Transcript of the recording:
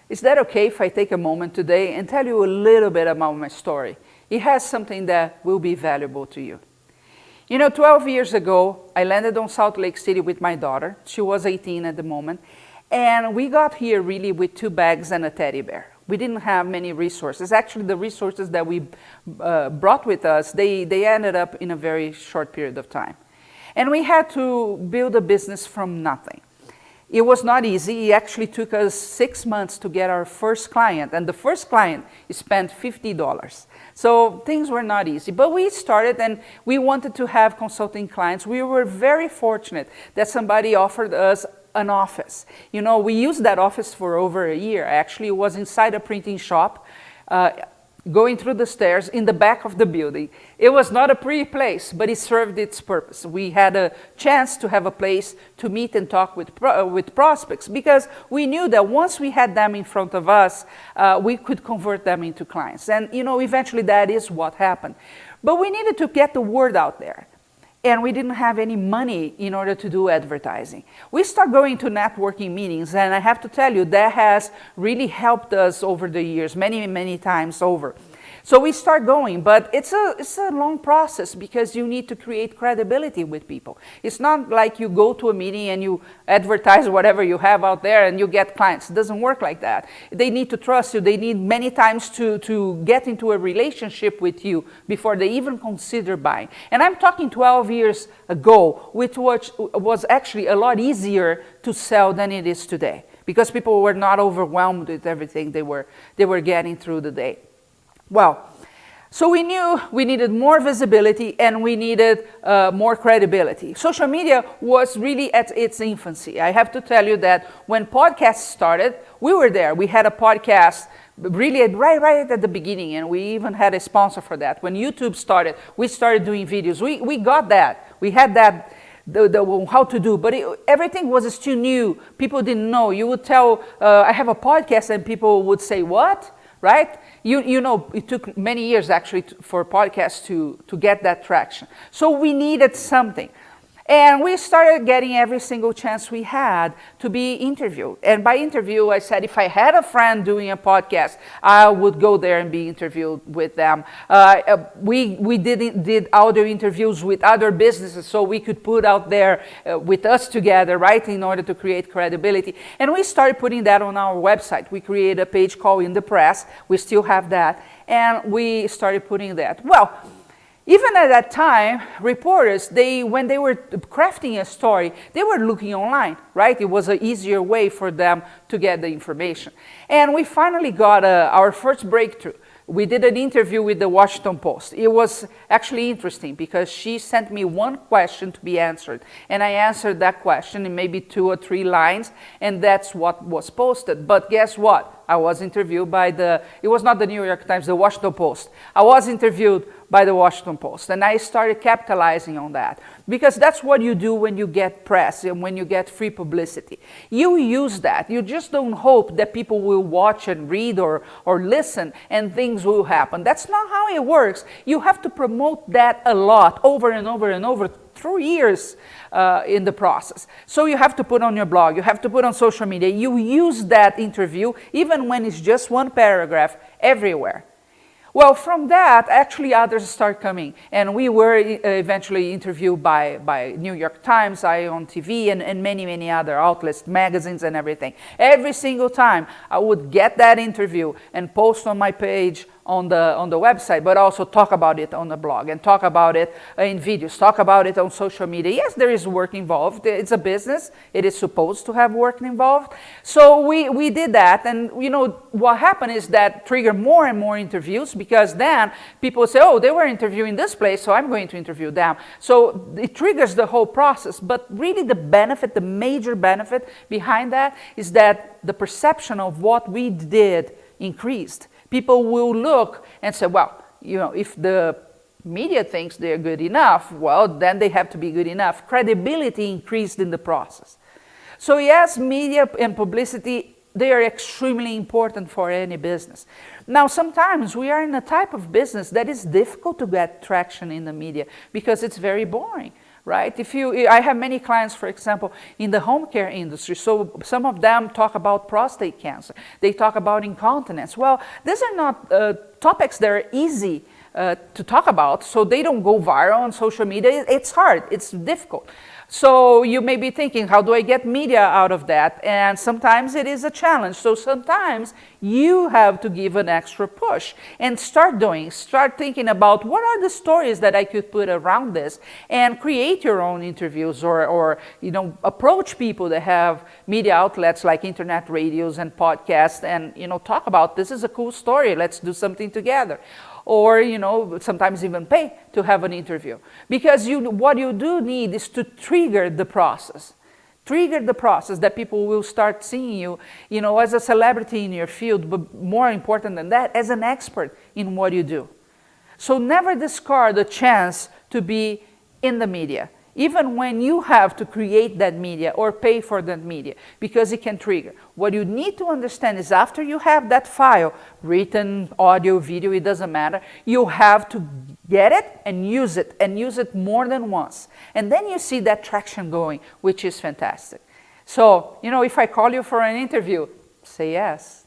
Is that okay if I take a moment today and tell you a little bit about my story? It has something that will be valuable to you. 12 years ago, I landed on Salt Lake City with my daughter. She was 18 at the moment. And we got here really with 2 bags and a teddy bear. We didn't have many resources. Actually, the resources that we brought with us, they ended up in a very short period of time. And we had to build a business from nothing. It was not easy. It actually took us 6 months to get our first client. And the first client spent $50. So things were not easy. But we started and we wanted to have consulting clients. We were very fortunate that somebody offered us an office. We used that office for over a year. Actually, it was inside a printing shop, going through the stairs in the back of the building. It was not a pretty place, but it served its purpose. We had a chance to have a place to meet and talk with prospects, because we knew that once we had them in front of us, we could convert them into clients. And eventually that is what happened. But we needed to get the word out there. And we didn't have any money in order to do advertising. We started going to networking meetings, and I have to tell you, that has really helped us over the years, many, many times over. So we start going, but it's a long process, because you need to create credibility with people. It's not like you go to a meeting and you advertise whatever you have out there and you get clients. It doesn't work like that. They need to trust you. They need many times to get into a relationship with you before they even consider buying. And I'm talking 12 years ago, which was actually a lot easier to sell than it is today, because people were not overwhelmed with everything they were getting through the day. Well, so we knew we needed more visibility and we needed more credibility. Social media was really at its infancy. I have to tell you that when podcasts started, we were there. We had a podcast really right at the beginning, and we even had a sponsor for that. When YouTube started, we started doing videos. We got that. We had that. The how to do, but everything was still new. People didn't know. You would tell, I have a podcast, and people would say, what? Right? It took many years actually for podcasts to get that traction. So we needed something. And we started getting every single chance we had to be interviewed. And by interview, I said if I had a friend doing a podcast, I would go there and be interviewed with them. We did other interviews with other businesses, so we could put out there with us together, right, in order to create credibility. And we started putting that on our website. We created a page called In the Press. We still have that. And we started putting that. Well, even at that time, reporters, when they were crafting a story, they were looking online, right? It was an easier way for them to get the information. And we finally got our first breakthrough. We did an interview with the Washington Post. It was actually interesting because she sent me one question to be answered. And I answered that question in maybe 2 or 3 lines, and that's what was posted. But guess what? I was interviewed by it was not the New York Times, the Washington Post. I was interviewed by the Washington Post, and I started capitalizing on that, because that's what you do when you get press and when you get free publicity. You use that. You just don't hope that people will watch and read or listen and things will happen. That's not how it works. You have to promote that a lot, over and over and over, through years in the process. So you have to put on your blog, you have to put on social media. You use that interview, even when it's just one paragraph, everywhere. Well, from that, actually others start coming. And we were eventually interviewed by New York Times, Ion TV, and many, many other outlets, magazines and everything. Every single time I would get that interview and post on my page on the website, but also talk about it on the blog and talk about it in videos, talk about it on social media. Yes, there is work involved. It's a business. It is supposed to have work involved. So we did that, and what happened is that triggered more and more interviews, because then people say, oh, they were interviewing this place, so I'm going to interview them. So it triggers the whole process. But really the benefit, the major benefit behind that is that the perception of what we did increased. People will look and say, well, if the media thinks they're good enough, well, then they have to be good enough. Credibility increased in the process. So yes, media and publicity, they are extremely important for any business. Now, sometimes we are in a type of business that is difficult to get traction in the media because it's very boring. right? I have many clients, for example, in the home care industry. So some of them talk about prostate cancer. They talk about incontinence. Well, these are not topics that are easy to talk about, so they don't go viral on social media. It's hard, it's difficult. So you may be thinking, how do I get media out of that? And sometimes it is a challenge. So sometimes you have to give an extra push and start thinking about what are the stories that I could put around this, and create your own interviews, or approach people that have media outlets like internet radios and podcasts, and talk about, this is a cool story, let's do something together. Or sometimes even pay to have an interview, because what you do need is to trigger the process that people will start seeing you as a celebrity in your field, but more important than that, as an expert in what you do. So never discard the chance to be in the media, even when you have to create that media or pay for that media, because it can trigger. What you need to understand is, after you have that file, written, audio, video, it doesn't matter, you have to get it and use it more than once. And then you see that traction going, which is fantastic. So, if I call you for an interview, say yes.